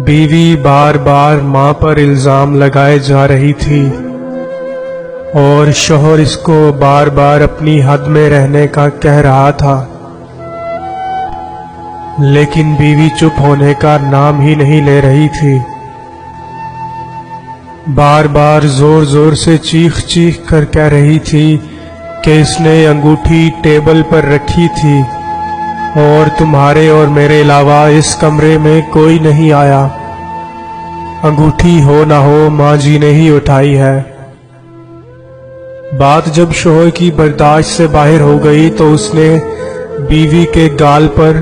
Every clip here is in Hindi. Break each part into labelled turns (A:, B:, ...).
A: बीवी बार बार मां पर इल्जाम लगाए जा रही थी और शौहर इसको बार बार अपनी हद में रहने का कह रहा था, लेकिन बीवी चुप होने का नाम ही नहीं ले रही थी। बार बार जोर जोर से चीख चीख कर कह रही थी कि इसने अंगूठी टेबल पर रखी थी और तुम्हारे और मेरे अलावा इस कमरे में कोई नहीं आया। अंगूठी हो ना हो माँ जी ने ही उठाई है। बात जब शौहर की बर्दाश्त से बाहर हो गई तो उसने बीवी के गाल पर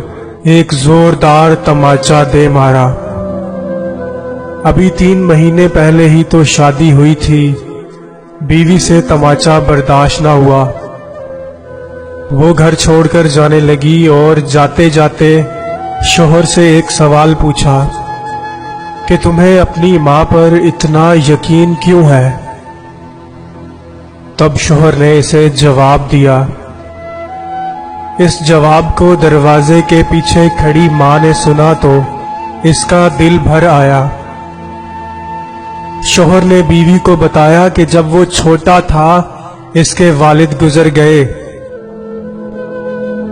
A: एक जोरदार तमाचा दे मारा। अभी 3 महीने पहले ही तो शादी हुई थी। बीवी से तमाचा बर्दाश्त ना हुआ। वो घर छोड़कर जाने लगी और जाते जाते शौहर से एक सवाल पूछा कि तुम्हें अपनी मां पर इतना यकीन क्यों है। तब शौहर ने इसे जवाब दिया। इस जवाब को दरवाजे के पीछे खड़ी मां ने सुना तो इसका दिल भर आया। शौहर ने बीवी को बताया कि जब वो छोटा था इसके वालिद गुजर गए।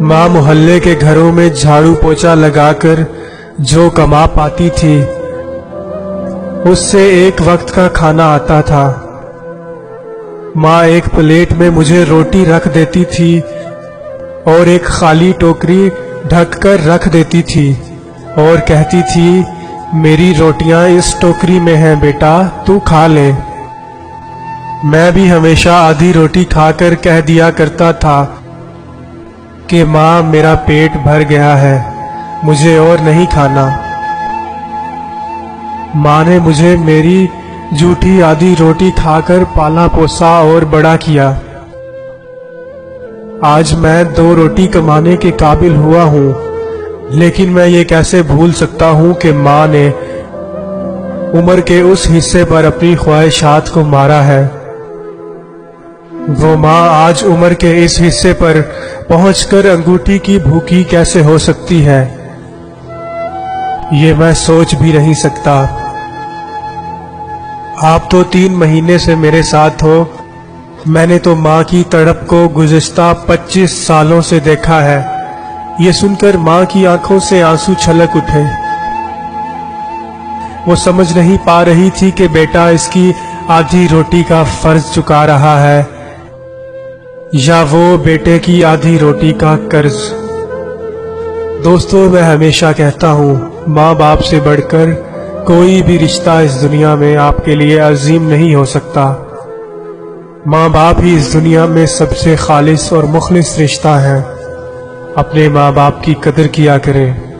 A: मां मोहल्ले के घरों में झाड़ू पोछा लगाकर जो कमा पाती थी उससे एक वक्त का खाना आता था। मां एक प्लेट में मुझे रोटी रख देती थी और एक खाली टोकरी ढककर रख देती थी और कहती थी, मेरी रोटियां इस टोकरी में हैं बेटा, तू खा ले। मैं भी हमेशा आधी रोटी खाकर कह दिया करता था कि मां मेरा पेट भर गया है, मुझे और नहीं खाना। मां ने मुझे मेरी जूठी आधी रोटी खाकर पाला पोसा और बड़ा किया। आज मैं 2 रोटी कमाने के काबिल हुआ हूं, लेकिन मैं ये कैसे भूल सकता हूं कि मां ने उम्र के उस हिस्से पर अपनी ख्वाहिशात को मारा है। वो मां आज उम्र के इस हिस्से पर पहुंचकर अंगूठी की भूखी कैसे हो सकती है, ये मैं सोच भी नहीं सकता। आप तो 3 महीने से मेरे साथ हो। मैंने तो मां की तड़प को गुज़िश्ता 25 सालों से देखा है। ये सुनकर मां की आंखों से आंसू छलक उठे। वो समझ नहीं पा रही थी कि बेटा इसकी आधी रोटी का फर्ज चुका रहा है या वो बेटे की आधी रोटी का कर्ज। दोस्तों, मैं हमेशा कहता हूँ, माँ बाप से बढ़कर कोई भी रिश्ता इस दुनिया में आपके लिए अजीम नहीं हो सकता। माँ बाप ही इस दुनिया में सबसे खालिस और मुखलिस रिश्ता है। अपने माँ बाप की कदर किया करें।